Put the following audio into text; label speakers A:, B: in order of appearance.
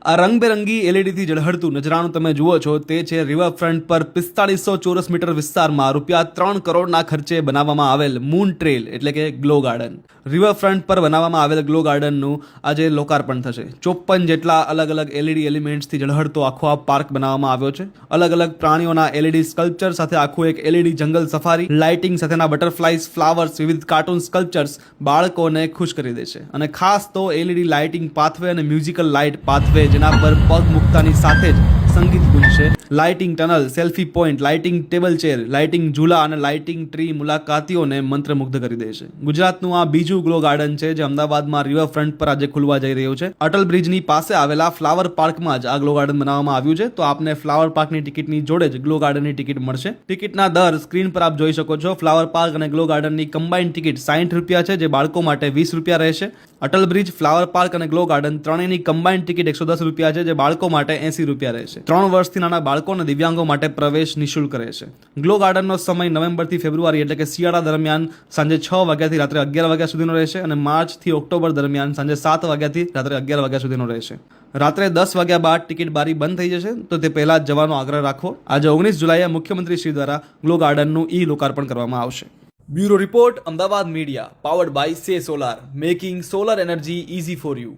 A: આ રંગબેરંગી એલઈડીથી ઝળહળતું નજરાણું તમે જુઓ છો તે છે રિવરફ્રન્ટ પર 4500 ચોરસ મીટર વિસ્તારમાં ₹3 કરોડના ખર્ચે બનાવવામાં આવેલ મૂન ટ્રેલ એટલે કે ગ્લો ગાર્ડન. રિવરફ્રન્ટ પર બનાવવામાં આવેલ ગ્લો ગાર્ડનનું આજે લોકાર્પણ થશે. 54 જેટલા અલગ અલગ એલઈડી એલિમેન્ટ્સથી ઝળહળતો આખો આ પાર્ક બનાવવામાં આવ્યો છે. અલગ અલગ પ્રાણીઓના એલઈડી સ્કલ્પચર સાથે આખું એક એલઈડી જંગલ સફારી, લાઇટિંગ સાથેના બટરફ્લાઇઝ, ફ્લાવર્સ, વિવિધ કાર્ટૂન સ્કલ્પચર્સ બાળકોને ખુશ કરી દેશે. અને ખાસ તો એલઈડી લાઇટિંગ પાથવે અને મ્યુઝિકલ લાઇટ પાથવે જેના પર પગ મૂકતાની સાથે જ સંગીત ગુંજશે. Lighting tunnel, selfie point, lighting table chair, lighting ઝૂલા અને લાઇટિંગ ટ્રી મુલાકાતીઓને મંત્રમુગ્ધ કરી દેશે. ગુજરાતનું આ બીજું ગ્લો ગાર્ડન છે જે અમદાવાદમાં રિવરફ્રન્ટ પર આજે ખુલવા જઈ રહ્યું છે. અટલ બ્રિજની પાસે આવેલા ફ્લાવર પાર્કમાં જ આ ગ્લો ગાર્ડન બનાવવામાં આવ્યું છે. તો આપને ફ્લાવર પાર્કની ટિકિટની જોડે જ ગ્લો ગાર્ડનની ટિકિટ મળશે. ટિકિટના દર સ્ક્રીન પર આપ જોઈ શકો છો. ફ્લાવર પાર્ક અને ગ્લો ગાર્ડનની કમ્બાઇન્ડ ટિકિટ ₹60 છે, જે બાળકો માટે ₹20 રહેશે. અટલ બ્રિજ, ફ્લાવર પાર્ક અને ગ્લો ગાર્ડન ત્રણેયની કમ્બાઇન્ડ ટિકિટ ₹110 છે, જે બાળકો માટે ₹80 રહેશે. 3 વર્ષથી નાના બાળકો અને દિવ્યાંગો માટે પ્રવેશ નિઃશુલ્ક રહેશે. ગ્લો ગાર્ડનનો સમય નવેમ્બરથી ફેબ્રુઆરી એટલે કે શિયાળા દરમિયાન સાંજે 6 વાગ્યાથી રાત્રે 11 વાગ્યા સુધીનો રહેશે અને માર્ચથી ઓક્ટોબર દરમિયાન સાંજે 7 વાગ્યાથી રાત્રે 11 વાગ્યા સુધીનો રહેશે. રાત્રે 10 વાગ્યા બાદ ટિકિટ બારી બંધ થઈ જશે, તો તે પહેલા જ જવાનો આગ્રહ રાખવો. આજે 19 જુલાઈએ મુખ્યમંત્રી શ્રી દ્વારા ગ્લો ગાર્ડનનું લોકાર્પણ કરવામાં આવશે. Bureau report, Ahmedabad media, powered by say solar, making solar energy easy for you.